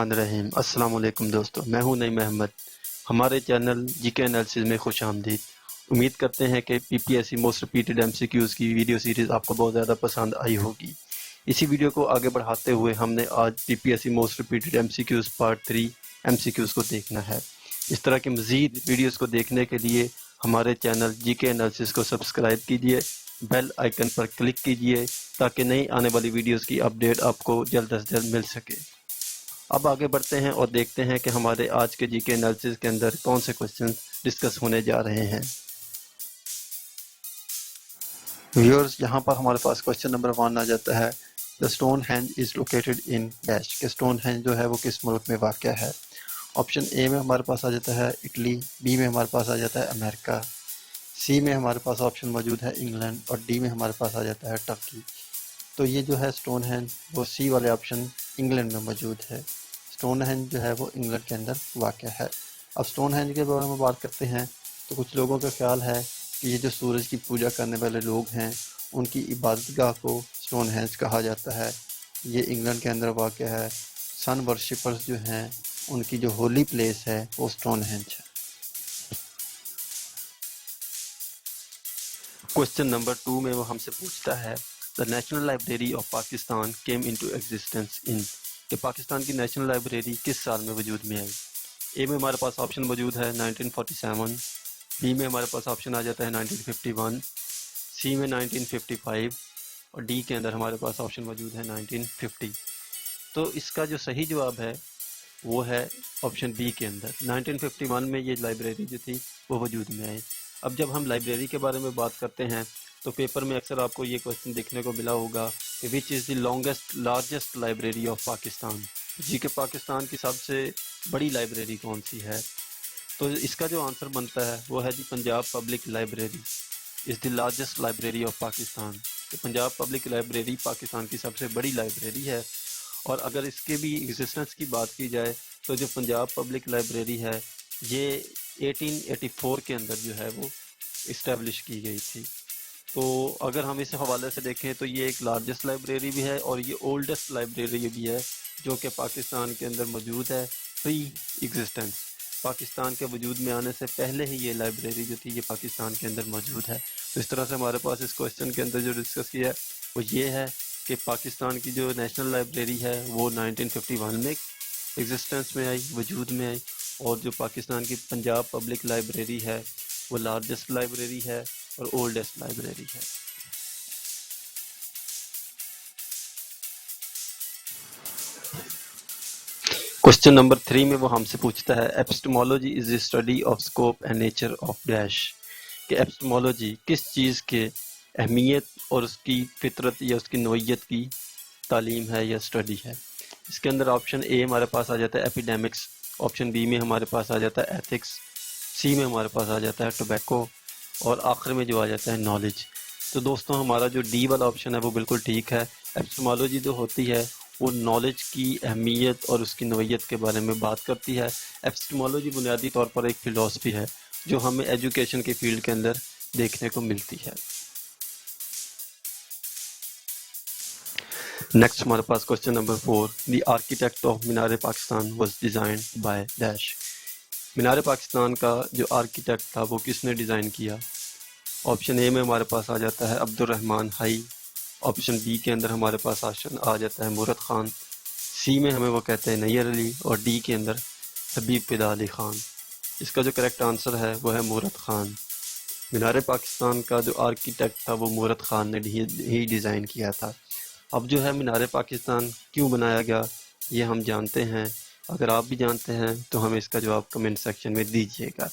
الرحمن الرحیم۔ السلام علیکم دوستو، میں ہوں نعیم احمد۔ ہمارے چینل جی کے انالیسز میں خوش آمدید۔ امید کرتے ہیں کہ P P S C most repeated M C Qs کی ویڈیو سیریز آپ کو بہت زیادہ پسند آئی ہوگی۔ اسی ویڈیو کو آگے بڑھاتے ہوئے ہم نے آج P P S C most repeated M C Qs part 3 M C Qs کو دیکھنا ہے۔ اس طرح کے مزید ویڈیوز کو دیکھنے کے لیے ہمارے چینل جی کے انالیسز کو سبسکرائب کیجیے، بیل آئیکن پر کلک کیجیے تاکہ نئی آنے والی ویڈیوز کی اپڈیٹ آپ کو جلد از جلد مل سکے۔ اب آگے بڑھتے ہیں اور دیکھتے ہیں کہ ہمارے آج کے جی کے انالیسز کے اندر کون سے کوسچن ڈسکس ہونے جا رہے ہیں۔ ویورز، یہاں پر ہمارے پاس کوسچن نمبر 1 آ جاتا ہے the Stonehenge is located in dash, کہ اسٹون ہینج جو ہے وہ کس ملک میں واقع ہے۔ آپشن اے میں ہمارے پاس آ جاتا ہے اٹلی، بی میں ہمارے پاس آ جاتا ہے امریکہ، سی میں ہمارے پاس آپشن موجود ہے انگلینڈ، اور ڈی میں ہمارے پاس آ جاتا ہے ٹرکی۔ تو یہ جو ہے اسٹون ہینج وہ سی والے آپشن انگلینڈ میں موجود ہے۔ اسٹون ہینج جو ہے وہ انگلینڈ کے اندر واقع ہے۔ اب اسٹون ہینج کے بارے میں بات کرتے ہیں تو کچھ لوگوں کا خیال ہے کہ یہ جو سورج کی پوجا کرنے والے لوگ ہیں ان کی عبادت گاہ کو اسٹون ہینج کہا جاتا ہے۔ یہ انگلینڈ کے اندر واقع ہے۔ سن ورشپرز جو ہیں ان کی جو ہولی پلیس ہے وہ اسٹون ہینج ہے۔ کوسچن نمبر 2 میں وہ ہم سے پوچھتا ہے The National Library of Pakistan came into existence in، کہ پاکستان کی نیشنل لائبریری کس سال میں وجود میں آئی۔ اے میں ہمارے پاس آپشن موجود ہے 1947، بی میں ہمارے پاس آپشن آ جاتا ہے 1951، سی میں 1955، اور ڈی کے اندر ہمارے پاس آپشن موجود ہے 1950۔ تو اس کا جو صحیح جواب ہے وہ ہے آپشن بی کے اندر 1951 میں یہ لائبریری جو تھی وہ وجود میں آئی۔ اب جب ہم لائبریری کے بارے میں بات کرتے ہیں تو پیپر میں اکثر آپ کو یہ کوسچن دیکھنے کو ملا ہوگا کہ which is the largest library of Pakistan, جی کہ پاکستان کی سب سے بڑی لائبریری کون سی ہے۔ تو اس کا جو آنسر بنتا ہے وہ ہے جی Punjab public library is the largest library of Pakistan, کہ پنجاب پبلک لائبریری پاکستان کی سب سے بڑی لائبریری ہے۔ اور اگر اس کے بھی ایگزسٹنس کی بات کی جائے تو جو پنجاب پبلک لائبریری ہے یہ 1884 کے اندر جو ہے وہ اسٹیبلش کی گئی تھی۔ تو اگر ہم اس حوالے سے دیکھیں تو یہ ایک لارجسٹ لائبریری بھی ہے اور یہ اولڈسٹ لائبریری بھی ہے جو کہ پاکستان کے اندر موجود ہے پری ایگزسٹنس، پاکستان کے وجود میں آنے سے پہلے ہی یہ لائبریری جو تھی یہ پاکستان کے اندر موجود ہے۔ تو اس طرح سے ہمارے پاس اس کوسچن کے اندر جو ڈسکس کیا ہے وہ یہ ہے کہ پاکستان کی جو نیشنل لائبریری ہے وہ 1951 میں ایگزسٹنس میں آئی، وجود میں آئی، اور جو پاکستان کی پنجاب پبلک لائبریری ہے وہ لارجسٹ لائبریری ہے اور اولڈسٹ لائبریری ہے۔ کوسچن نمبر 3 میں وہ ہم سے پوچھتا ہے epistemology is the study of scope and nature of dash, کہ ایپسٹمولوجی کس چیز کے اہمیت اور اس کی فطرت یا اس کی نوعیت کی تعلیم ہے یا اسٹڈی ہے۔ اس کے اندر آپشن اے ہمارے پاس آ جاتا ہے ایپیڈیمکس، آپشن بی میں ہمارے پاس آ جاتا ہے ایتھکس، سی میں ہمارے پاس آ جاتا ہے ٹوبیکو، اور آخر میں جو آ جاتا ہے نالج۔ تو دوستوں ہمارا جو ڈی والا آپشن ہے وہ بالکل ٹھیک ہے۔ ایپسٹمولوجی جو ہوتی ہے وہ نالج کی اہمیت اور اس کی نوعیت کے بارے میں بات کرتی ہے۔ ایپسٹمولوجی بنیادی طور پر ایک فلسفی ہے جو ہمیں ایجوکیشن کے فیلڈ کے اندر دیکھنے کو ملتی ہے۔ نیکسٹ ہمارے پاس question number 4 the architect of Minar Pakistan was designed by dash, Minar Pakistan کا جو آرکیٹیکٹ تھا وہ کس نے ڈیزائن کیا۔ آپشن اے میں ہمارے پاس آ جاتا ہے عبد الرحمن حئی، آپشن بی کے اندر ہمارے پاس آپشن آ جاتا ہے مورت خان، سی میں ہمیں وہ کہتے ہیں نیر علی، اور ڈی کے اندر حبیب فدا علی خان۔ اس کا جو کریکٹ آنسر ہے وہ ہے مورت خان۔ مینار پاکستان کا جو آرکیٹیکٹ تھا وہ مورت خان نے ہی ڈیزائن کیا تھا۔ اب جو ہے مینار پاکستان کیوں بنایا گیا یہ ہم جانتے ہیں، اگر آپ بھی جانتے ہیں تو ہمیں اس کا جواب کمنٹ سیکشن میں دیجیے گا۔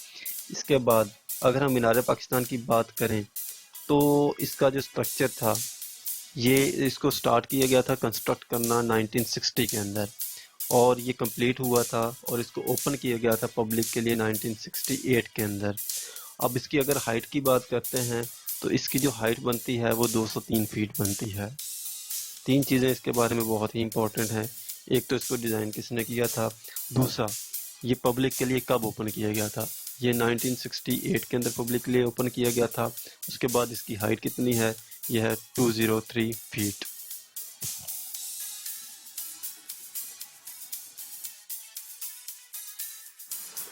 اس کے بعد اگر ہم مینار پاکستان کی بات کریں تو اس کا جو سٹرکچر تھا یہ اس کو سٹارٹ کیا گیا تھا کنسٹرکٹ کرنا 1960 کے اندر، اور یہ کمپلیٹ ہوا تھا اور اس کو اوپن کیا گیا تھا پبلک کے لیے 1968 کے اندر۔ اب اس کی اگر ہائٹ کی بات کرتے ہیں تو اس کی جو ہائٹ بنتی ہے وہ 203 فیٹ بنتی ہے۔ 3 چیزیں اس کے بارے میں بہت ہی امپورٹنٹ ہیں، ایک تو اس کو ڈیزائن کس نے کیا تھا، دوسرا یہ پبلک کے لیے کب اوپن کیا گیا تھا، یہ 1968 کے اندر پبلک کے لیے اوپن کیا گیا تھا۔ اس کے بعد اس کی ہائٹ کتنی ہے، یہ ہے 203 فیٹ۔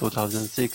2006,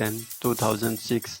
10, 2006,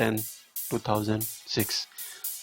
10, 2006।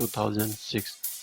2006।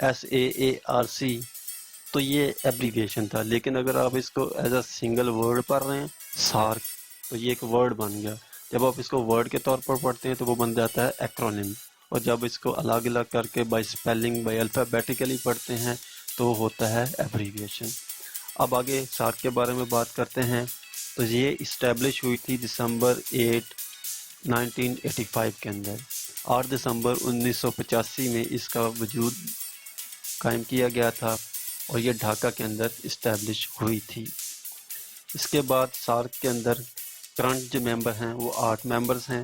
SAARC تو یہ ایبریویشن تھا، لیکن اگر آپ اس کو ایز اے سنگل ورڈ پڑھ رہے ہیں سارک، تو یہ ایک ورڈ بن گیا۔ جب آپ اس کو ورڈ کے طور پر پڑھتے ہیں تو وہ بن جاتا ہے ایکرونیم، اور جب اس کو الگ الگ کر کے بائی اسپیلنگ بائی الفابیٹیکلی پڑھتے ہیں تو وہ ہوتا ہے ایبریویشن۔ اب آگے سارک کے بارے میں بات کرتے ہیں۔ تو یہ اسٹیبلش ہوئی تھی دسمبر 8 1985 کے اندر۔ 8 دسمبر 1985 میں اس کا وجود قائم کیا گیا تھا اور یہ ڈھاکہ کے اندر اسٹیبلش ہوئی تھی۔ اس کے بعد سارک کے اندر کرنٹ جو ممبر ہیں وہ 8 ممبرز ہیں،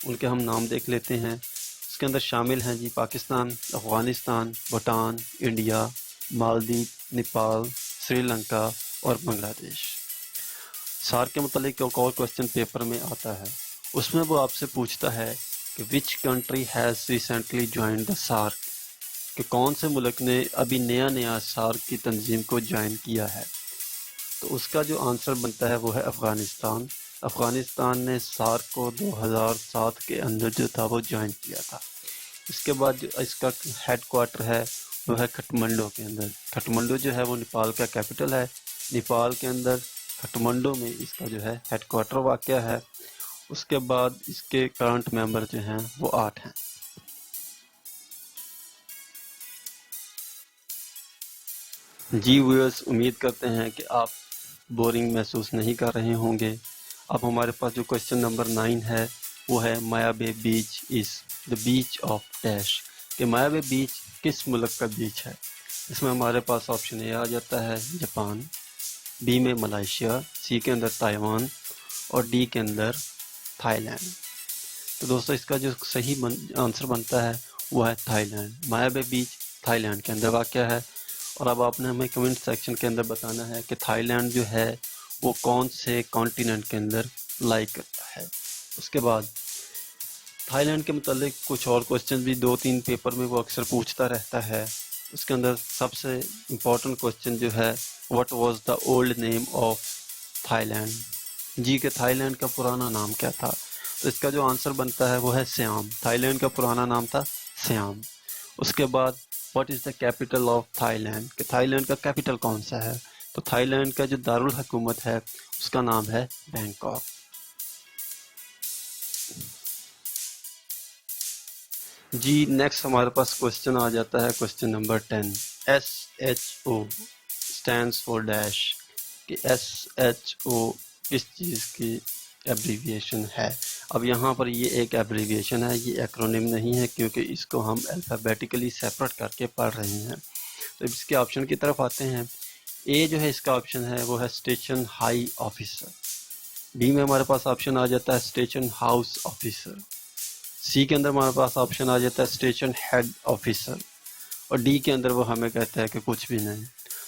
ان کے ہم نام دیکھ لیتے ہیں۔ اس کے اندر شامل ہیں جی پاکستان، افغانستان، بھوٹان، انڈیا، مالدیپ، نیپال، سری لنکا اور بنگلہ دیش۔ سارک کے متعلق ایک اور کوسچن پیپر میں آتا ہے، اس میں وہ آپ سے پوچھتا ہے کہ which country has recently joined the SAARC, کہ کون سے ملک نے ابھی نیا سارک کی تنظیم کو جوائن کیا ہے۔ تو اس کا جو آنسر بنتا ہے وہ ہے افغانستان۔ افغانستان نے سارک کو 2007 کے اندر جو تھا وہ جوائن کیا تھا۔ اس کے بعد جو اس کا ہیڈ کوارٹر ہے وہ ہے کھٹمنڈو کے اندر۔ کھٹمنڈو جو ہے وہ نیپال کا کیپٹل ہے۔ نیپال کے اندر کھٹمنڈو میں اس کا جو ہے ہیڈ کوارٹر واقع ہے۔ اس کے بعد اس کے کرنٹ ممبر جو ہیں وہ 8 ہیں۔ جی ویورز، امید کرتے ہیں کہ آپ بورنگ محسوس نہیں کر رہے ہوں گے۔ اب ہمارے پاس جو کوسچن نمبر 9 ہے وہ ہے مایا بے بیچ از دا بیچ آف ڈیش، کہ مایا بے بیچ کس ملک کا بیچ ہے۔ اس میں ہمارے پاس آپشن اے آ جاتا ہے جاپان، بی میں ملائیشیا، سی کے اندر تائیوان اور ڈی کے اندر تھائی لینڈ۔ تو دوستو اس کا جو صحیح آنسر بنتا ہے وہ ہے تھائی لینڈ۔ مایا بے بیچ تھائی لینڈ کے اندر واقع ہے۔ اور اب آپ نے ہمیں کمنٹ سیکشن کے اندر بتانا ہے کہ تھائی لینڈ جو ہے وہ کون سے کانٹیننٹ کے اندر لائی کرتا ہے۔ اس کے بعد تھائی لینڈ کے متعلق کچھ اور کوسچن بھی 2-3 پیپر میں وہ اکثر پوچھتا رہتا ہے۔ اس کے اندر سب سے امپورٹنٹ کوسچن جو ہے what was the old name of Thailand, جی کہ تھائی لینڈ کا پرانا نام کیا تھا۔ تو اس کا جو آنسر بنتا ہے وہ ہے سیام۔ تھائی لینڈ کا پرانا نام تھا سیام۔ اس کے بعد what is the capital of Thailand, کہ تھائی لینڈ کا کیپٹل کون سا ہے۔ تو تھائی لینڈ کا جو دارالحکومت ہے اس کا نام ہے بینکاک۔ جی نیکسٹ ہمارے پاس کوسچن آ جاتا ہے question number 10۔ SHO stands four dash, کہ SHO کس چیز کی ایبریویشن ہے۔ اب یہاں پر یہ ایک ایبریویشن ہے، یہ ایکرونیم نہیں ہے کیونکہ اس کو ہم الفابیٹیکلی سیپریٹ کر کے پڑھ رہے ہیں۔ تو اس کے آپشن کی طرف آتے ہیں۔ اے جو ہے اس کا آپشن ہے وہ ہے اسٹیشن ہائی آفیسر، بی میں ہمارے پاس آپشن آ جاتا ہے اسٹیشن ہاؤس آفیسر، سی کے اندر ہمارے پاس آپشن آ جاتا ہے اسٹیشن ہیڈ آفیسر، اور ڈی کے اندر وہ ہمیں کہتا ہے کہ کچھ بھی نہیں۔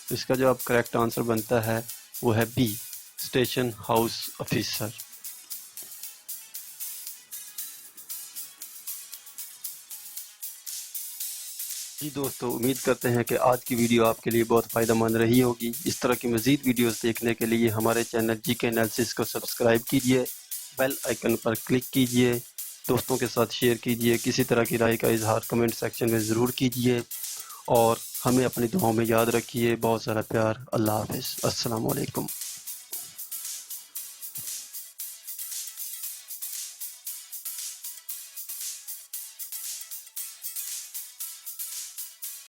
تو اس کا جو اب کریکٹ آنسر بنتا ہے وہ ہے بی، اسٹیشن ہاؤس آفیسر۔ جی دوستو، امید کرتے ہیں کہ آج کی ویڈیو آپ کے لیے بہت فائدہ مند رہی ہوگی۔ اس طرح کی مزید ویڈیوز دیکھنے کے لیے ہمارے چینل جی کے انالیسس کو سبسکرائب کیجئے، بیل آئیکن پر کلک کیجئے، دوستوں کے ساتھ شیئر کیجئے، کسی طرح کی رائے کا اظہار کمنٹ سیکشن میں ضرور کیجئے، اور ہمیں اپنی دعاؤں میں یاد رکھیے۔ بہت سارا پیار۔ اللہ حافظ۔ السلام علیکم۔